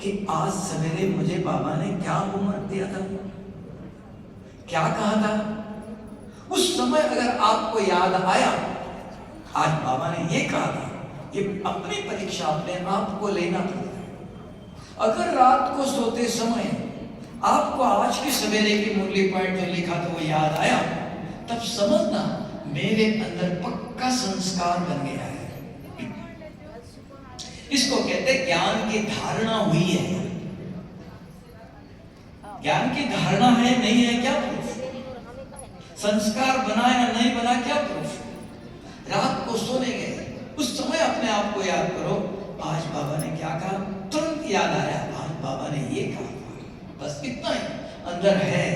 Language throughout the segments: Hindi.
कि आज सवेरे मुझे बाबा ने क्या होमवर्क दिया था, क्या कहा था। उस समय अगर आपको याद आया, आज बाबा ने ये कहा था, ये अपनी परीक्षा अपने आप को लेना पड़ेगा। अगर रात को सोते समय आपको आज के सवेरे की मुरली पॉइंट जो लिखा था वो याद आया, तब समझना मेरे अंदर पक्का संस्कार बन गया है। इसको कहते ज्ञान की धारणा हुई है। ज्ञान की धारणा है नहीं है क्या प्रूफ? संस्कार बना या नहीं बना क्या प्रूफ? रात को सोने गए, उस समय अपने आप को याद करो, आज बाबा ने क्या कहा, तुरंत याद आया, आज बाबा ने ये कहा था। बस इतना ही अंदर है।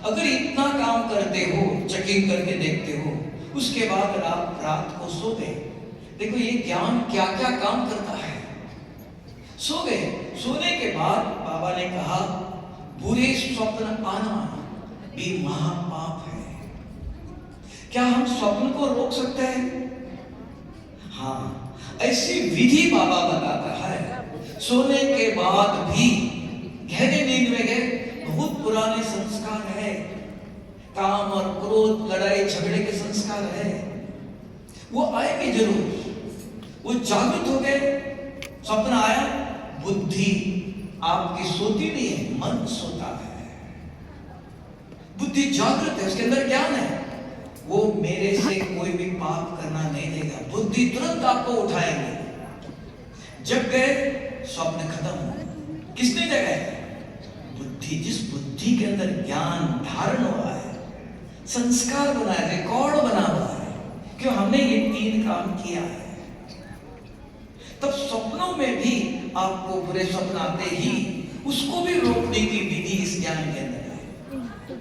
अगर इतना काम करते हो, चेकिंग करके देखते हो, उसके बाद रात को सो गए, देखो ये ज्ञान क्या क्या काम करता है। सो गए, सोने के बाद बाबा ने कहा बुरे स्वप्न आना भी महापाप है। क्या हम स्वप्न को रोक सकते हैं? हाँ, ऐसी विधि बाबा बताता है। सोने के बाद भी गहरे नींद में गए, बहुत पुराने संस्कार है, काम और क्रोध, लड़ाई झगड़े के संस्कार है, वो आएंगे जरूर। वो जागृत हो गए, स्वप्न आया, बुद्धि आपकी सोती नहीं है, मन सोता है। बुद्धि जागृत है, उसके अंदर ज्ञान है, वो मेरे से कोई भी पाप करना नहीं देगा। बुद्धि तुरंत आपको उठाएंगे। जब गए, स्वप्न खत्म। किसने जगाया? बुद्धि। जिस बुद्धि के अंदर ज्ञान धारण हुआ है, संस्कार बना है, रिकॉर्ड बना हुआ है, क्यों हमने ये 3 काम किया है, तब स्वप्नों में भी आपको बुरे स्वप्न आते ही उसको भी रोकने की विधि इस ज्ञान के अंदर है।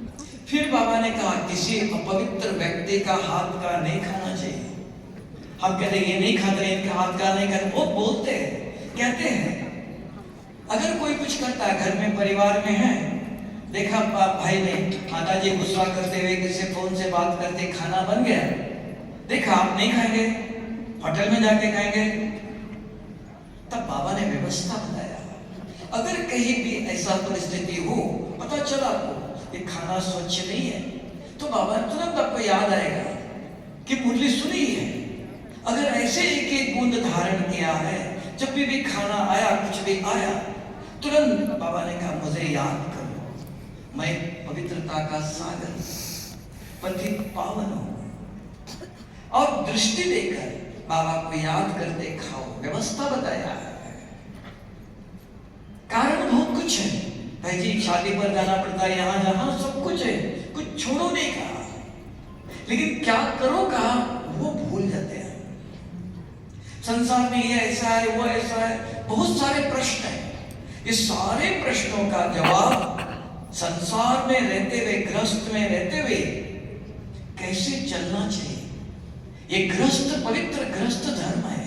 फिर बाबा ने कहा किसी अपवित्र व्यक्ति का हाथ का नहीं खाना चाहिए। हम कहते ये नहीं खाते, इनके हाथ का नहीं खाते, वो बोलते हैं, कहते हैं अगर कोई कुछ करता है, घर में परिवार में है, देखा भाई ने माता जी गुस्सा करते हुए किसी फोन से बात करते, खाना बन गया, देखा आप नहीं खाएंगे, होटल में जाके खाएंगे। तब बाबा ने व्यवस्था बताया, अगर कहीं भी ऐसा परिस्थिति हो, पता चला आपको ये खाना स्वच्छ नहीं है, तो बाबा तुरंत आपको याद आएगा कि मुरली सुनी है। अगर ऐसे एक एक बूंद धारण किया है, जब भी खाना आया, कुछ भी आया, तुरंत बाबा ने कहा मुझे याद करो, मैं पवित्रता का सागर, पतित पावन हूं। और दृष्टि देकर बाबा को याद करते खाओ, व्यवस्था बताया है। कारण बहुत कुछ है भाई जी, शादी पर जाना पड़ता है, यहां जहां सब कुछ है, कुछ छोड़ो नहीं कहा, लेकिन क्या करो कहा वो भूल जाते हैं। संसार में ये ऐसा है, वो ऐसा है, बहुत सारे प्रश्न हैं। इस सारे प्रश्नों का जवाब संसार में रहते हुए, गृहस्थ में रहते हुए कैसे चलना चाहिए, ये गृहस्थ पवित्र गृहस्थ धर्म है।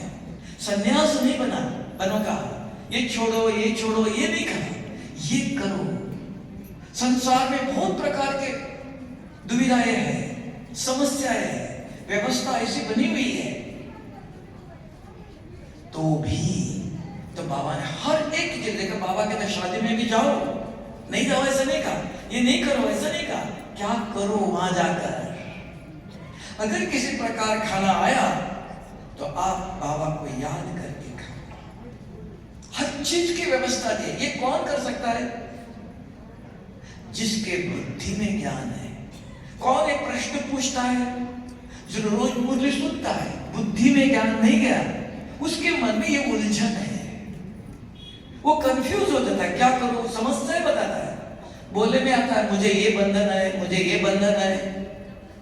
सन्यास नहीं बनोगा, ये छोड़ो ये छोड़ो ये नहीं कहा, ये करो। संसार में बहुत प्रकार के दुविधाएं हैं, समस्याएं हैं, व्यवस्था ऐसी बनी हुई है, तो भी तो बाबा ने हर एक चीज देखा। बाबा कहते शादी में भी जाओ, नहीं जाओ ऐसा नहीं कहा, ये नहीं करो ऐसा नहीं कहा, क्या करो वहां जाकर। अगर किसी प्रकार खाना आया तो आप बाबा को याद करके खाओ। हर चीज की व्यवस्था दी। ये कौन कर सकता है? जिसके बुद्धि में ज्ञान है। कौन एक प्रश्न पूछता है, जो रोज मुरली सुनता है, बुद्धि में ज्ञान नहीं गया, उसके मन में ये उलझन है, वो कंफ्यूज हो जाता है, क्या करो, समस्याएं बताता है, बोले में आता है मुझे ये बंधन है, मुझे ये बंधन है।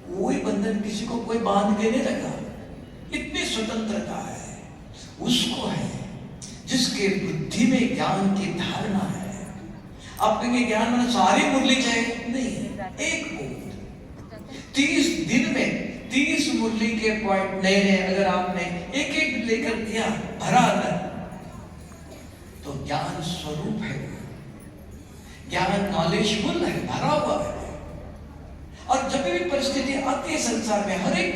कोई बंधन किसी को कोई बांध के नहीं रखा, इतनी स्वतंत्रता है उसको है जिसके बुद्धि में ज्ञान की धारणा है। आप कहेंगे ज्ञान में सारी मुरली चाहिए, नहीं, एक बूंद 30 दिन में 30 मुरली के पॉइंट नए नए अगर आपने एक एक लेकर दिया, भरा अंदर, तो ज्ञान स्वरूप है, ज्ञान नॉलेजफुल है, भरा हुआ है। और जब भी परिस्थिति आती है संसार में, हर एक